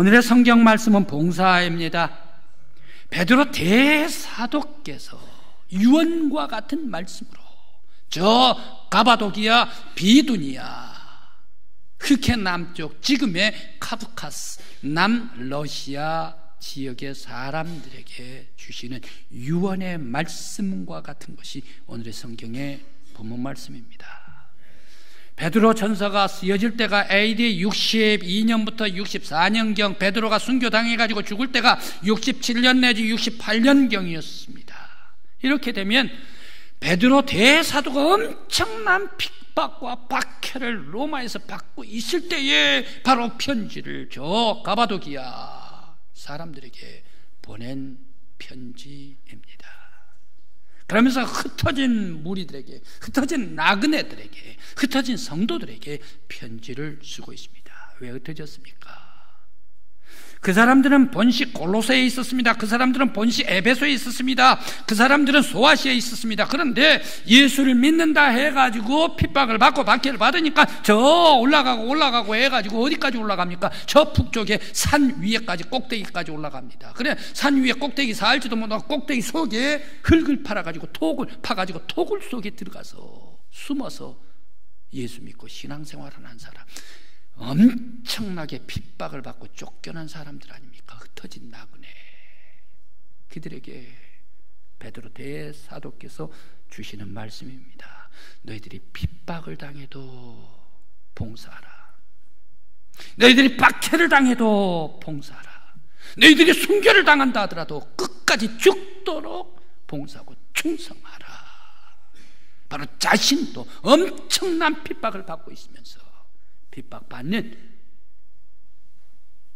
오늘의 성경 말씀은 봉사입니다. 베드로 대사도께서 유언과 같은 말씀으로 저 가바도기아, 비두니아, 흑해 남쪽 지금의 카부카스, 남러시아 지역의 사람들에게 주시는 유언의 말씀과 같은 것이 오늘의 성경의 본문 말씀입니다. 베드로 전서가 쓰여질 때가 AD 62년부터 64년경, 베드로가 순교당해가지고 죽을 때가 67년 내지 68년경이었습니다. 이렇게 되면 베드로 대사도가 엄청난 핍박과 박해를 로마에서 받고 있을 때에 바로 편지를 저 가바도기아 사람들에게 보낸 편지입니다. 그러면서 흩어진 무리들에게, 흩어진 나그네들에게, 흩어진 성도들에게 편지를 쓰고 있습니다. 왜 흩어졌습니까? 그 사람들은 본시 골로새에 있었습니다. 그 사람들은 본시 에베소에 있었습니다. 그 사람들은 소아시아에 있었습니다. 그런데 예수를 믿는다 해가지고 핍박을 받고 박해를 받으니까 저 올라가고 해가지고 어디까지 올라갑니까? 저 북쪽에 산 위에까지, 꼭대기까지 올라갑니다. 그래 산 위에 꼭대기 살지도 못하고 꼭대기 속에 흙을 파가지고 톡을 속에 들어가서 숨어서 예수 믿고 신앙생활을 한 사람, 엄청나게 핍박을 받고 쫓겨난 사람들 아닙니까? 흩어진 나그네. 그들에게 베드로 대사도께서 주시는 말씀입니다. 너희들이 핍박을 당해도 봉사하라. 너희들이 박해를 당해도 봉사하라. 너희들이 순교를 당한다 하더라도 끝까지 죽도록 봉사하고 충성하라. 바로 자신도 엄청난 핍박을 받고 있으면서 핍박받는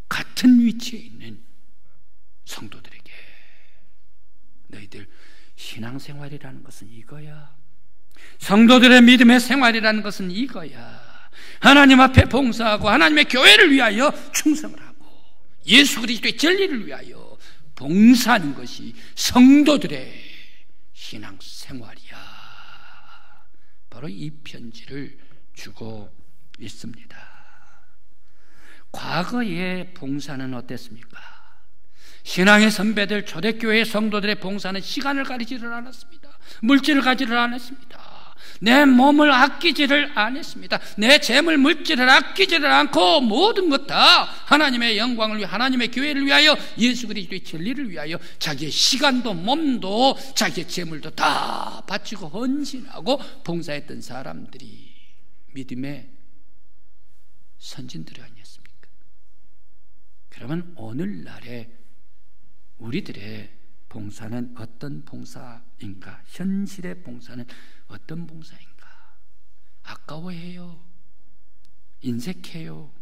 같은 위치에 있는 성도들에게 너희들 신앙생활이라는 것은 이거야. 성도들의 믿음의 생활이라는 것은 이거야. 하나님 앞에 봉사하고 하나님의 교회를 위하여 충성을 하고 예수 그리스도의 진리를 위하여 봉사하는 것이 성도들의 신앙생활이야. 바로 이 편지를 주고 있습니다. 과거의 봉사는 어땠습니까? 신앙의 선배들, 초대교회 성도들의 봉사는 시간을 가리지를 않았습니다. 물질을 가지를 않았습니다. 내 몸을 아끼지를 않았습니다. 내 재물, 물질을 아끼지를 않고 모든 것 다 하나님의 영광을 위해, 하나님의 교회를 위하여, 예수 그리스도의 진리를 위하여 자기의 시간도 몸도 자기의 재물도 다 바치고 헌신하고 봉사했던 사람들이 믿음의 선진들이 아니었습니까? 그러면 오늘날의 우리들의 봉사는 어떤 봉사인가? 현실의 봉사는 어떤 봉사인가? 아까워해요. 인색해요.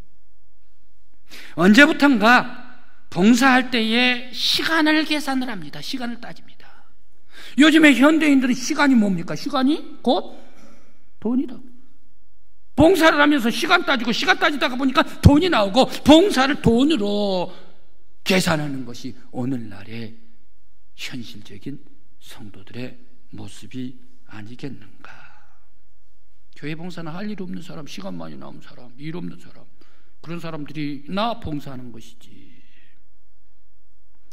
언제부턴가 봉사할 때에 시간을 계산을 합니다. 시간을 따집니다. 요즘에 현대인들은 시간이 뭡니까? 시간이 곧 돈이다. 봉사를 하면서 시간 따지고 시간 따지다가 보니까 돈이 나오고 봉사를 돈으로 계산하는 것이 오늘날의 현실적인 성도들의 모습이 아니겠는가. 교회 봉사는 할 일 없는 사람, 시간 많이 남은 사람, 일 없는 사람, 그런 사람들이 나 봉사하는 것이지.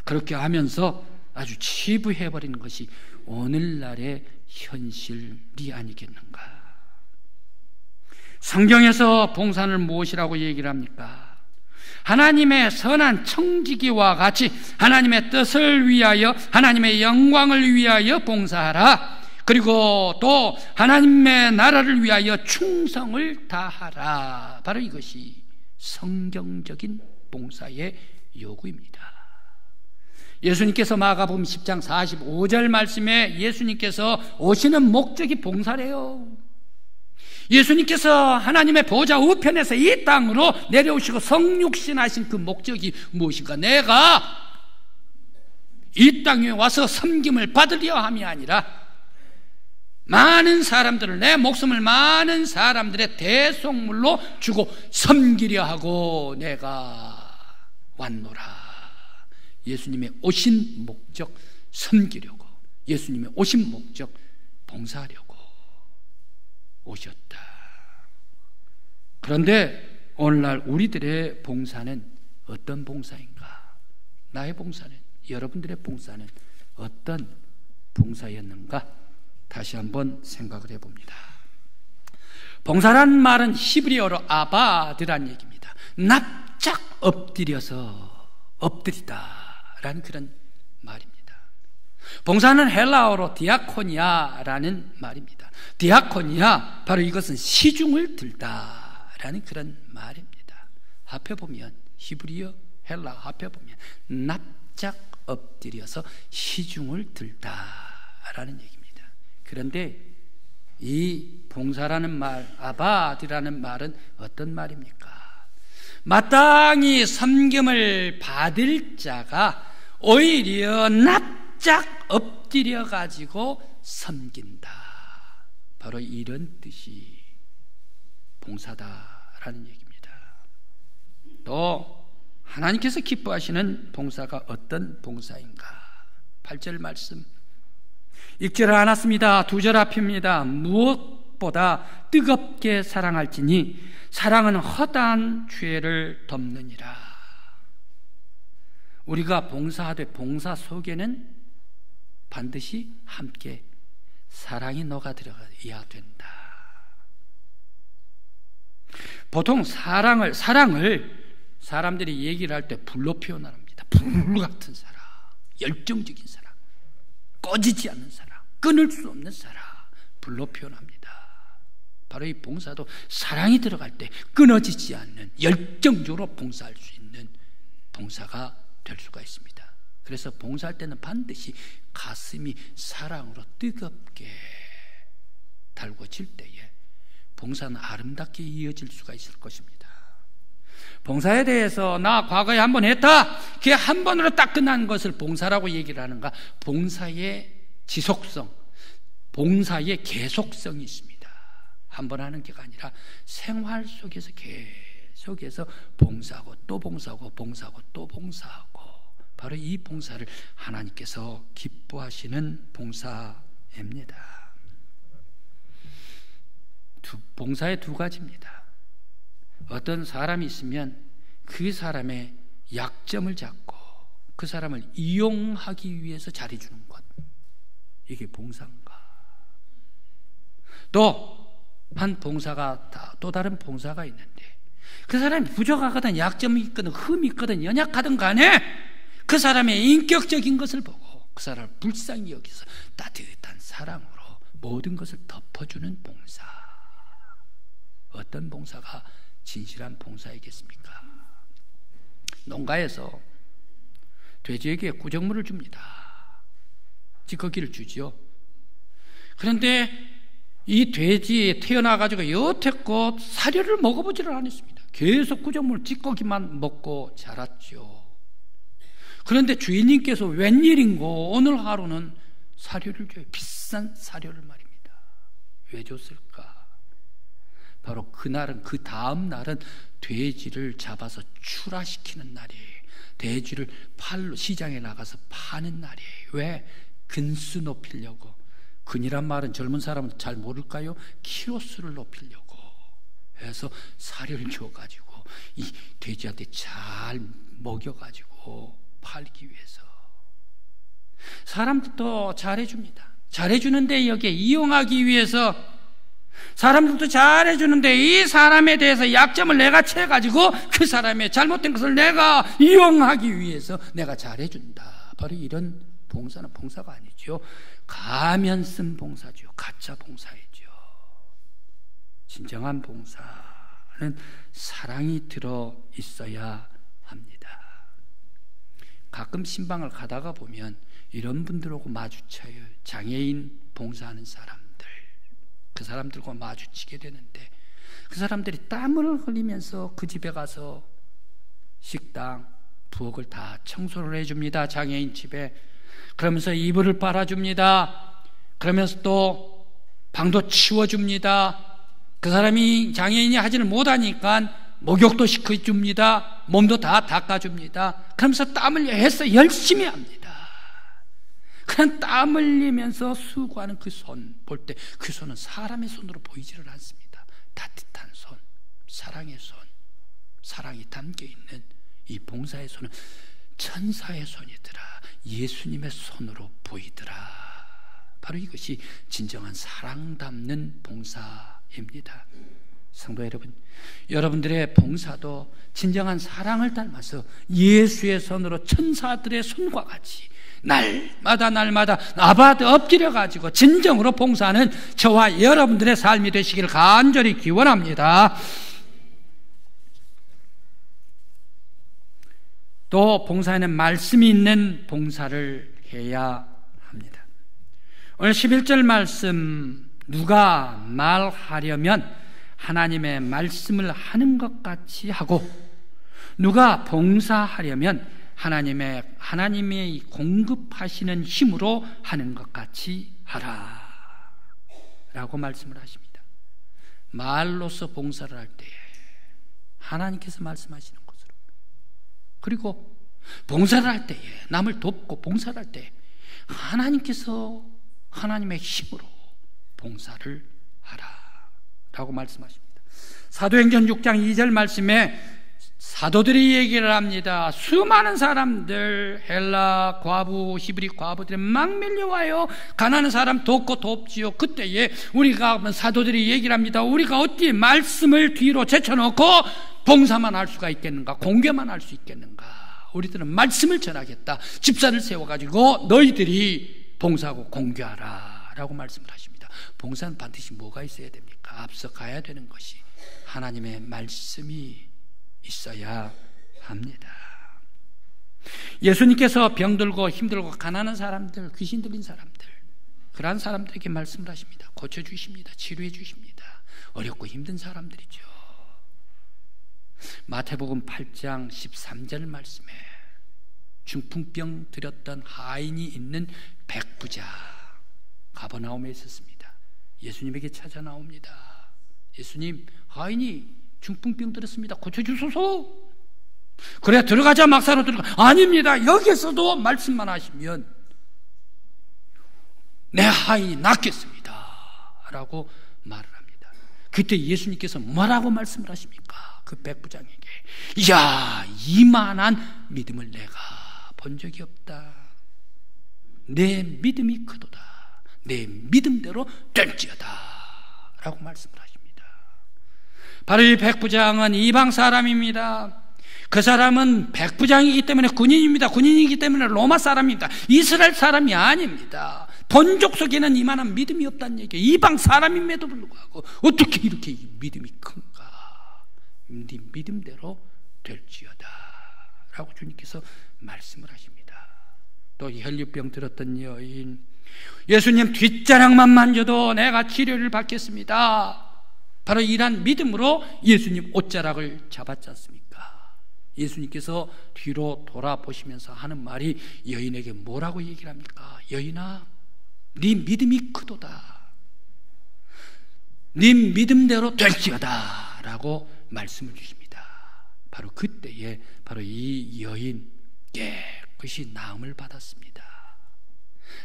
그렇게 하면서 아주 치부해버리는 것이 오늘날의 현실이 아니겠는가. 성경에서 봉사는 무엇이라고 얘기를 합니까? 하나님의 선한 청지기와 같이 하나님의 뜻을 위하여, 하나님의 영광을 위하여 봉사하라. 그리고 또 하나님의 나라를 위하여 충성을 다하라. 바로 이것이 성경적인 봉사의 요구입니다. 예수님께서 마가복음 10장 45절 말씀에 예수님께서 오시는 목적이 봉사래요. 예수님께서 하나님의 보좌 우편에서 이 땅으로 내려오시고 성육신하신 그 목적이 무엇인가? 내가 이 땅에 와서 섬김을 받으려 함이 아니라 많은 사람들을, 내 목숨을 많은 사람들의 대속물로 주고 섬기려 하고 내가 왔노라. 예수님의 오신 목적 섬기려고, 예수님의 오신 목적 봉사하려고 오셨다. 그런데 오늘날 우리들의 봉사는 어떤 봉사인가? 나의 봉사는, 여러분들의 봉사는 어떤 봉사였는가? 다시 한번 생각을 해봅니다. 봉사란 말은 히브리어로 아바드란 얘기입니다. 납작 엎드리다라는 그런 말입니다. 봉사는 헬라어로 디아코니아라는 말입니다. 디아코니아, 바로 이것은 시중을 들다라는 그런 말입니다. 합해보면, 히브리어, 헬라 합해보면 납작 엎드려서 시중을 들다라는 얘기입니다. 그런데 이 봉사라는 말, 아바드라는 말은 어떤 말입니까? 마땅히 섬김을 받을 자가 오히려 납작 엎드려 가지고 섬긴다. 바로 이런 뜻이 봉사다라는 얘기입니다. 또 하나님께서 기뻐하시는 봉사가 어떤 봉사인가? 8절 말씀 읽지를 않았습니다. 2절 앞입니다. 무엇보다 뜨겁게 사랑할지니 사랑은 허다한 죄를 덮느니라. 우리가 봉사하되 봉사 속에는 반드시 함께 사랑이 녹아 들어가야 된다. 보통 사랑을 사람들이 얘기를 할 때 불로 표현합니다. 불 같은 사랑, 열정적인 사랑, 꺼지지 않는 사랑, 끊을 수 없는 사랑, 불로 표현합니다. 바로 이 봉사도 사랑이 들어갈 때 끊어지지 않는, 열정적으로 봉사할 수 있는 봉사가 될 수가 있습니다. 그래서 봉사할 때는 반드시 가슴이 사랑으로 뜨겁게 달궈질 때에 봉사는 아름답게 이어질 수가 있을 것입니다. 봉사에 대해서 나 과거에 한 번 했다, 그게 한 번으로 딱 끝나는 것을 봉사라고 얘기를 하는가? 봉사의 지속성, 봉사의 계속성이 있습니다. 한 번 하는 게 아니라 생활 속에서 계속해서 봉사하고 또 봉사하고 봉사하고 또 봉사하고, 바로 이 봉사를 하나님께서 기뻐하시는 봉사입니다. 봉사의 두 가지입니다. 어떤 사람이 있으면 그 사람의 약점을 잡고 그 사람을 이용하기 위해서 잘해주는 것, 이게 봉사인가? 또 한 봉사가 또 다른 봉사가 있는데, 그 사람이 부족하거든, 약점이 있거든, 흠이 있거든, 연약하든 간에 그 사람의 인격적인 것을 보고 그 사람을 불쌍히 여기서 따뜻한 사랑으로 모든 것을 덮어주는 봉사. 어떤 봉사가 진실한 봉사이겠습니까? 농가에서 돼지에게 구정물을 줍니다. 찌꺼기를 주죠. 그런데 이 돼지 태어나가지고 여태껏 사료를 먹어보지를 않았습니다. 계속 구정물 찌꺼기만 먹고 자랐죠. 그런데 주인님께서 웬일인고 오늘 하루는 사료를 줘요. 비싼 사료를 말입니다. 왜 줬을까? 바로 그날은, 그 다음 날은 돼지를 잡아서 출하시키는 날이에요. 돼지를 팔로 시장에 나가서 파는 날이에요. 왜? 근수 높이려고. 근이란 말은 젊은 사람은 잘 모를까요? 키로수를 높이려고 해서 사료를 줘가지고 이 돼지한테 잘 먹여가지고 팔기 위해서. 사람들도 잘해줍니다. 잘해주는데 여기에 이용하기 위해서, 사람들도 잘해주는데 이 사람에 대해서 약점을 내가 채가지고 그 사람의 잘못된 것을 내가 이용하기 위해서 내가 잘해준다. 바로 이런 봉사는 봉사가 아니죠. 가면 쓴 봉사죠. 가짜 봉사이죠. 진정한 봉사는 사랑이 들어 있어야 합니다. 가끔 신방을 가다가 보면 이런 분들하고 마주쳐요. 장애인 봉사하는 사람들, 그 사람들과 마주치게 되는데, 그 사람들이 땀을 흘리면서 그 집에 가서 식당, 부엌을 다 청소를 해줍니다. 장애인 집에. 그러면서 이불을 빨아줍니다. 그러면서 또 방도 치워줍니다. 그 사람이 장애인이 하지를 못하니까 목욕도 시켜줍니다. 몸도 다 닦아줍니다. 그러면서 땀을 해서 열심히 합니다. 그런 땀 흘리면서 수고하는 그 손 볼 때, 그 손은 사람의 손으로 보이지를 않습니다. 따뜻한 손, 사랑의 손, 사랑이 담겨있는 이 봉사의 손은 천사의 손이더라. 예수님의 손으로 보이더라. 바로 이것이 진정한 사랑 담는 봉사입니다. 성도 여러분, 여러분들의 봉사도 진정한 사랑을 닮아서 예수의 손으로 천사들의 손과 같이 날마다 나바드 엎드려 가지고 진정으로 봉사하는 저와 여러분들의 삶이 되시길 간절히 기원합니다. 또 봉사에는 말씀이 있는 봉사를 해야 합니다. 오늘 11절 말씀, 누가 말하려면 하나님의 말씀을 하는 것 같이 하고 누가 봉사하려면 하나님의 공급하시는 힘으로 하는 것 같이 하라 라고 말씀을 하십니다. 말로서 봉사를 할 때에 하나님께서 말씀하시는 것으로, 그리고 봉사를 할 때에 남을 돕고 봉사를 할 때에 하나님께서 하나님의 힘으로 봉사를 하라 라고 말씀하십니다. 사도행전 6장 2절 말씀에 사도들이 얘기를 합니다. 수많은 사람들, 헬라 과부, 히브리 과부들이 막 밀려와요. 가난한 사람 돕고 돕지요. 그때에 우리가 사도들이 얘기를 합니다. 우리가 어떻게 말씀을 뒤로 제쳐놓고 봉사만 할 수가 있겠는가, 공개만 할 수 있겠는가. 우리들은 말씀을 전하겠다. 집사를 세워가지고 너희들이 봉사하고 공개하라 라고 말씀을 하십니다. 봉사는 반드시 뭐가 있어야 됩니까? 앞서 가야 되는 것이 하나님의 말씀이 있어야 합니다. 예수님께서 병들고 힘들고 가난한 사람들, 귀신 들린 사람들, 그러한 사람들에게 말씀을 하십니다. 고쳐주십니다. 치료해 주십니다. 어렵고 힘든 사람들이죠. 마태복음 8장 13절 말씀에 중풍병 들였던 하인이 있는 백부자, 가버나움에 있었습니다. 예수님에게 찾아 나옵니다. 예수님, 하인이 중풍병 들었습니다. 고쳐주소서. 그래, 들어가자. 막사로 들어가. 아닙니다. 여기서도 말씀만 하시면 내 하인이 낫겠습니다 라고 말을 합니다. 그때 예수님께서 뭐라고 말씀을 하십니까? 그 백부장에게, 이야, 이만한 믿음을 내가 본 적이 없다. 내 믿음이 크도다. 내 믿음대로 될지어다 라고 말씀을 하십니다. 바로 이 백부장은 이방 사람입니다. 그 사람은 백부장이기 때문에 군인입니다. 군인이기 때문에 로마 사람입니다. 이스라엘 사람이 아닙니다. 본족 속에는 이만한 믿음이 없다는 얘기예요. 이방 사람임에도 불구하고 어떻게 이렇게 믿음이 큰가. 네 믿음대로 될지어다 라고 주님께서 말씀을 하십니다. 또 혈류병 들었던 여인, 예수님 뒷자락만 만져도 내가 치료를 받겠습니다. 바로 이러한 믿음으로 예수님 옷자락을 잡았지 않습니까? 예수님께서 뒤로 돌아보시면서 하는 말이 여인에게 뭐라고 얘기를 합니까? 여인아, 네 믿음이 크도다. 네 믿음대로 될지어다 라고 말씀을 주십니다. 바로 그때에 바로 이 여인 깨끗이 나음을 받았습니다.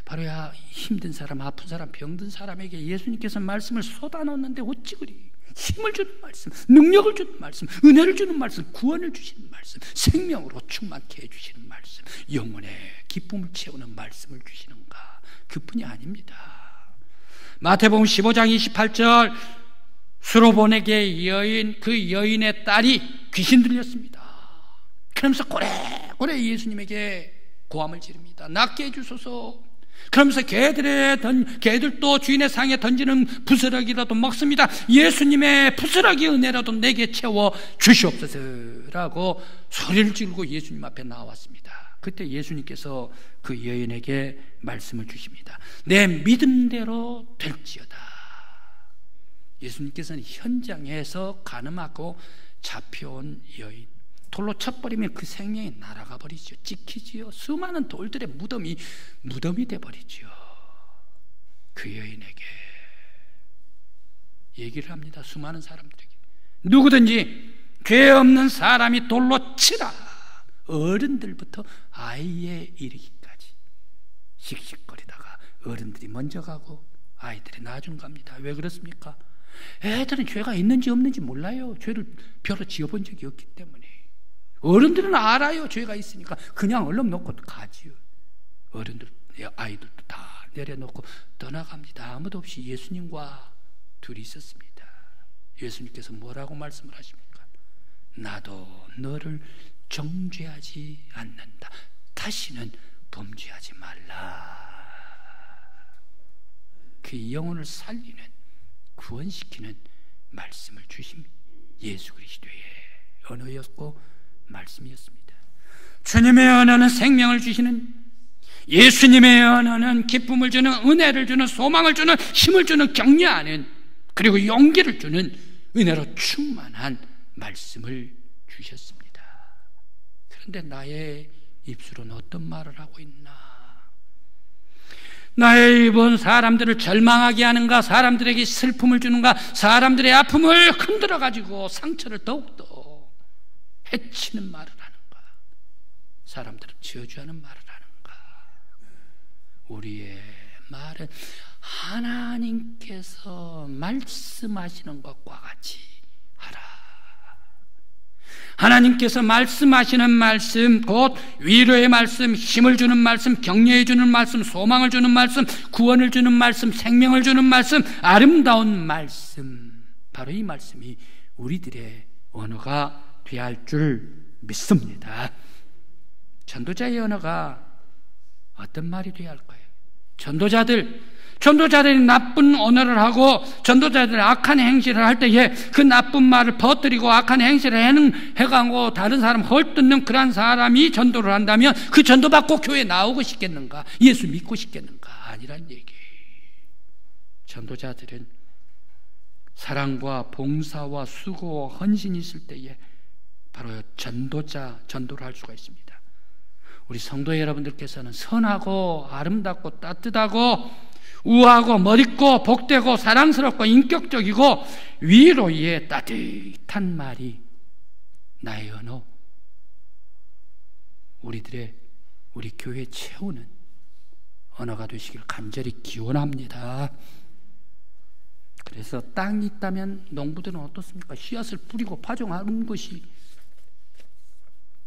바로 힘든 사람, 아픈 사람, 병든 사람에게 예수님께서 말씀을 쏟아놓는데 어찌 그리 힘을 주는 말씀, 능력을 주는 말씀, 은혜를 주는 말씀, 구원을 주시는 말씀, 생명으로 충만케 해주시는 말씀, 영혼의 기쁨을 채우는 말씀을 주시는가. 그뿐이 아닙니다. 마태복음 15장 28절, 수로보네게 여인, 그 여인의 딸이 귀신 들렸습니다. 그러면서 고래고래 예수님에게 고함을 지릅니다. 낫게 해주소서. 그러면서 개들도 주인의 상에 던지는 부스러기라도 먹습니다. 예수님의 부스러기 은혜라도 내게 채워 주시옵소서라고 소리를 지르고 예수님 앞에 나왔습니다. 그때 예수님께서 그 여인에게 말씀을 주십니다. 내 믿음대로 될지어다. 예수님께서는 현장에서 가늠하고 잡혀온 여인, 돌로 쳐버리면 그 생명이 날아가 버리죠. 찍히지요. 수많은 돌들의 무덤이 돼버리죠. 그 여인에게 얘기를 합니다. 수많은 사람들에게, 누구든지 죄 없는 사람이 돌로 치라. 어른들부터 아이에 이르기까지 씩씩거리다가 어른들이 먼저 가고 아이들이 나중 갑니다. 왜 그렇습니까? 애들은 죄가 있는지 없는지 몰라요. 죄를 별로 지어본 적이 없기 때문에. 어른들은 알아요. 죄가 있으니까 그냥 얼른 놓고 가지요. 어른들, 아이들도 다 내려놓고 떠나갑니다. 아무도 없이 예수님과 둘이 있었습니다. 예수님께서 뭐라고 말씀을 하십니까? 나도 너를 정죄하지 않는다. 다시는 범죄하지 말라. 그 영혼을 살리는, 구원시키는 말씀을 주신 예수 그리스도의 언어였고 말씀이었습니다. 주님의 언어는 생명을 주시는, 예수님의 언어는 기쁨을 주는, 은혜를 주는, 소망을 주는, 힘을 주는, 격려하는, 그리고 용기를 주는 은혜로 충만한 말씀을 주셨습니다. 그런데 나의 입술은 어떤 말을 하고 있나? 나의 입은 사람들을 절망하게 하는가? 사람들에게 슬픔을 주는가? 사람들의 아픔을 흔들어가지고 상처를 더욱더 해치는 말을 하는가? 사람들을 저주하는 말을 하는가? 우리의 말은 하나님께서 말씀하시는 것과 같이 하라. 하나님께서 말씀하시는 말씀, 곧 위로의 말씀, 힘을 주는 말씀, 격려해 주는 말씀, 소망을 주는 말씀, 구원을 주는 말씀, 생명을 주는 말씀, 아름다운 말씀, 바로 이 말씀이 우리들의 언어가 되어야 할 줄 믿습니다. 전도자의 언어가 어떤 말이 되어야 할까요? 전도자들이 나쁜 언어를 하고 전도자들이 악한 행실을 할 때에 그 나쁜 말을 퍼뜨리고 악한 행실을 해가고 다른 사람 헐뜯는 그런 사람이 전도를 한다면 그 전도받고 교회에 나오고 싶겠는가? 예수 믿고 싶겠는가? 아니란 얘기. 전도자들은 사랑과 봉사와 수고와 헌신이 있을 때에 바로 전도를 할 수가 있습니다. 우리 성도 여러분들께서는 선하고 아름답고 따뜻하고 우아하고 멋있고 복되고 사랑스럽고 인격적이고 위로의 따뜻한 말이 나의 언어, 우리 교회 채우는 언어가 되시길 간절히 기원합니다. 그래서 땅이 있다면 농부들은 어떻습니까? 씨앗을 뿌리고 파종하는 것이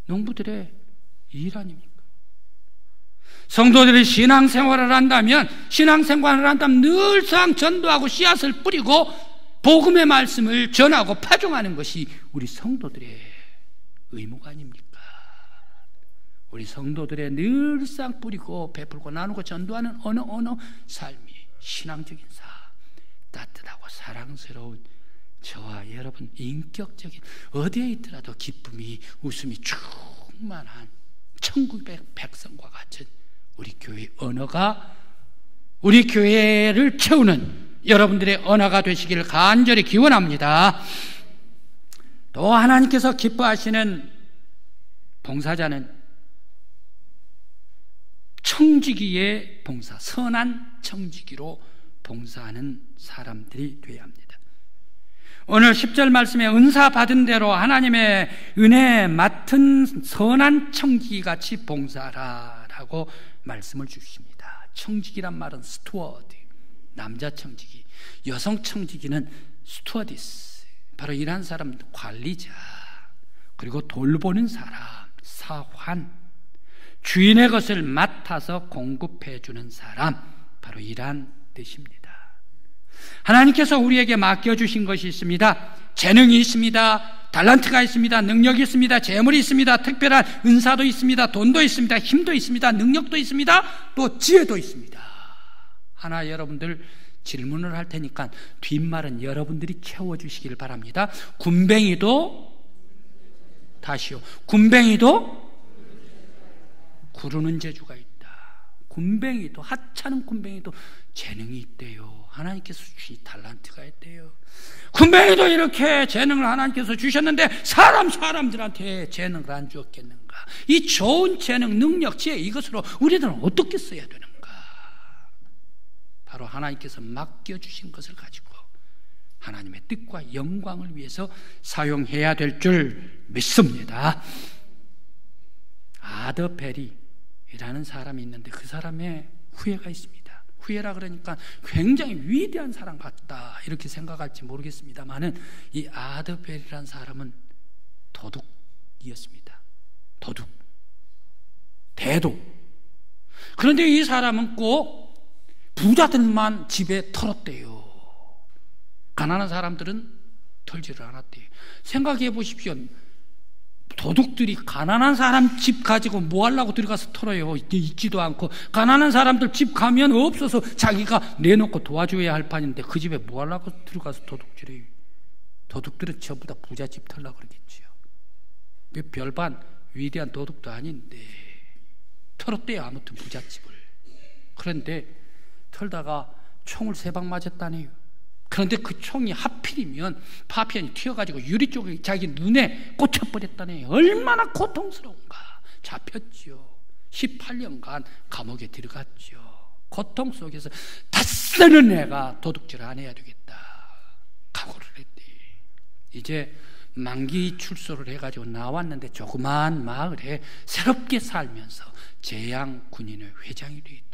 농부들의 일 아닙니까? 성도들이 신앙생활을 한다면 늘상 전도하고 씨앗을 뿌리고 복음의 말씀을 전하고 파종하는 것이 우리 성도들의 의무가 아닙니까? 우리 성도들의 늘상 뿌리고 베풀고 나누고 전도하는 어느 삶이 신앙적인 삶, 따뜻하고 사랑스러운 저와 여러분 인격적인, 어디에 있더라도 기쁨이 웃음이 충만한 천국의 백성과 같은 우리 교회의 언어가 우리 교회를 채우는 여러분들의 언어가 되시기를 간절히 기원합니다. 또 하나님께서 기뻐하시는 봉사자는 청지기의 봉사, 선한 청지기로 봉사하는 사람들이 되어야 합니다. 오늘 10절 말씀에 은사 받은 대로 하나님의 은혜에 맡은 선한 청지기같이 봉사하라 라고 말씀을 주십니다. 청지기란 말은 스튜어드, 남자 청지기, 여성 청지기는 스튜어디스, 바로 이런 사람, 관리자, 그리고 돌보는 사람, 사환, 주인의 것을 맡아서 공급해 주는 사람, 바로 이러한 뜻입니다. 하나님께서 우리에게 맡겨주신 것이 있습니다. 재능이 있습니다. 달란트가 있습니다. 능력이 있습니다. 재물이 있습니다. 특별한 은사도 있습니다. 돈도 있습니다. 힘도 있습니다. 능력도 있습니다. 또 지혜도 있습니다. 하나 여러분들 질문을 할 테니까 뒷말은 여러분들이 채워주시길 바랍니다. 군뱅이도 구르는 재주가 있다. 군뱅이도, 하찮은 군뱅이도 재능이 있대요. 하나님께서 주신 달란트가 있대요. 군뱅이도 이렇게 재능을 하나님께서 주셨는데 사람들한테 재능을 안 주었겠는가? 이 좋은 재능, 능력, 지혜, 이것으로 우리들은 어떻게 써야 되는가? 바로 하나님께서 맡겨주신 것을 가지고 하나님의 뜻과 영광을 위해서 사용해야 될 줄 믿습니다. 아더베리라는 사람이 있는데 그 사람의 후예가 있습니다. 후예라 그러니까 굉장히 위대한 사람 같다 이렇게 생각할지 모르겠습니다만은 이 아더베리라는 사람은 도둑이었습니다. 도둑, 대도. 그런데 이 사람은 꼭 부자들만 집에 털었대요. 가난한 사람들은 털지를 않았대요. 생각해 보십시오. 도둑들이 가난한 사람 집 가지고 뭐 하려고 들어가서 털어요? 있지도 않고. 가난한 사람들 집 가면 없어서 자기가 내놓고 도와줘야 할 판인데 그 집에 뭐 하려고 들어가서 도둑질해요? 도둑들은 전부 다 부잣집 털려고 그러겠죠. 별반 위대한 도둑도 아닌데 털었대요. 아무튼 부잣집을. 그런데 털다가 총을 3방 맞았다네요. 그런데 그 총이 하필이면 파편이 튀어가지고 유리 쪽에 자기 눈에 꽂혀버렸다네요. 얼마나 고통스러운가. 잡혔죠. 18년간 감옥에 들어갔죠. 고통 속에서 닷새는 내가 도둑질 안 해야 되겠다 각오를 했대. 이제 만기 출소를 해가지고 나왔는데 조그만 마을에 새롭게 살면서 재양 군인의 회장이 됐대.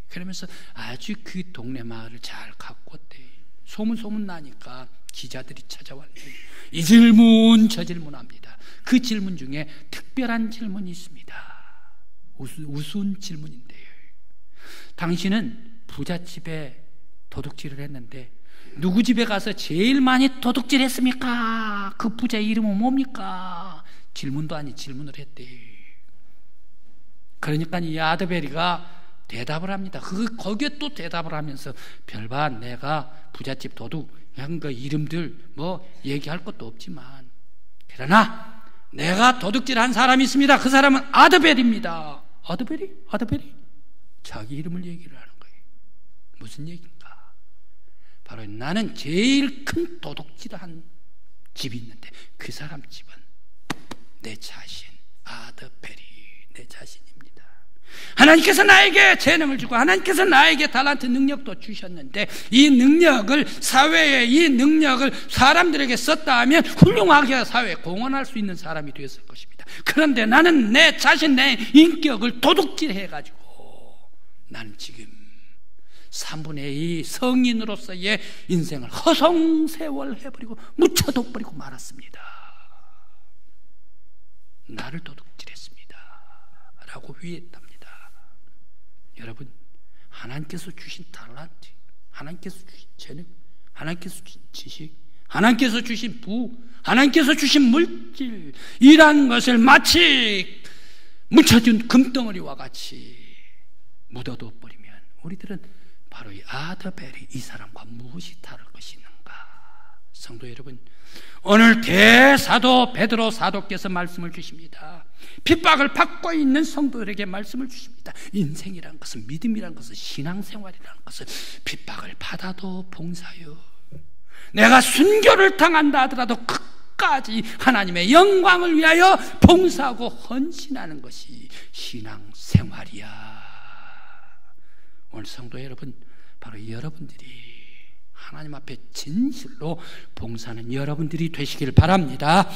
그러면서 아주 그 동네 마을을 잘 가꿨대. 소문 나니까 기자들이 찾아왔네요. 이 질문 저 질문합니다. 그 질문 중에 특별한 질문이 있습니다. 우스운 질문인데요. 당신은 부잣집에 도둑질을 했는데 누구 집에 가서 제일 많이 도둑질 했습니까? 그 부자의 이름은 뭡니까? 질문도 아닌 질문을 했대요. 그러니까 이 아드베리가 대답을 합니다. 거기에 또 대답을 하면서 별반 내가 부잣집 도둑 한 그 이름들 뭐 얘기할 것도 없지만 그러나 내가 도둑질한 사람이 있습니다. 그 사람은 아드벨입니다. 아드벨이? 자기 이름을 얘기를 하는 거예요. 무슨 얘기인가? 바로 나는 제일 큰 도둑질을 한 집이 있는데 그 사람 집은 내 자신 아드벨이 내 자신입니다. 하나님께서 나에게 재능을 주고 하나님께서 나에게 달란트 능력도 주셨는데 이 능력을 사회에 이 능력을 사람들에게 썼다 하면 훌륭하게 사회에 공헌할 수 있는 사람이 되었을 것입니다. 그런데 나는 내 자신 내 인격을 도둑질해가지고 나는 지금 3분의 2 성인으로서의 인생을 허송세월 해버리고 묻혀둬버리고 말았습니다. 나를 도둑질했습니다 라고 위했답니다. 여러분, 하나님께서 주신 달란트, 하나님께서 주신 재능, 하나님께서 주신 지식, 하나님께서 주신 부, 하나님께서 주신 물질, 이란 것을 마치 묻혀준 금덩어리와 같이 묻어둬 버리면 우리들은 바로 이 아드벨이 이 사람과 무엇이 다를 것이 있는가? 성도 여러분, 오늘 대사도 베드로 사도께서 말씀을 주십니다. 핍박을 받고 있는 성도들에게 말씀을 주십니다. 인생이란 것은, 믿음이란 것은, 신앙생활이라는 것은 핍박을 받아도 봉사요. 내가 순교를 당한다 하더라도 끝까지 하나님의 영광을 위하여 봉사하고 헌신하는 것이 신앙생활이야. 오늘 성도 여러분, 바로 여러분들이 하나님 앞에 진실로 봉사하는 여러분들이 되시길 바랍니다.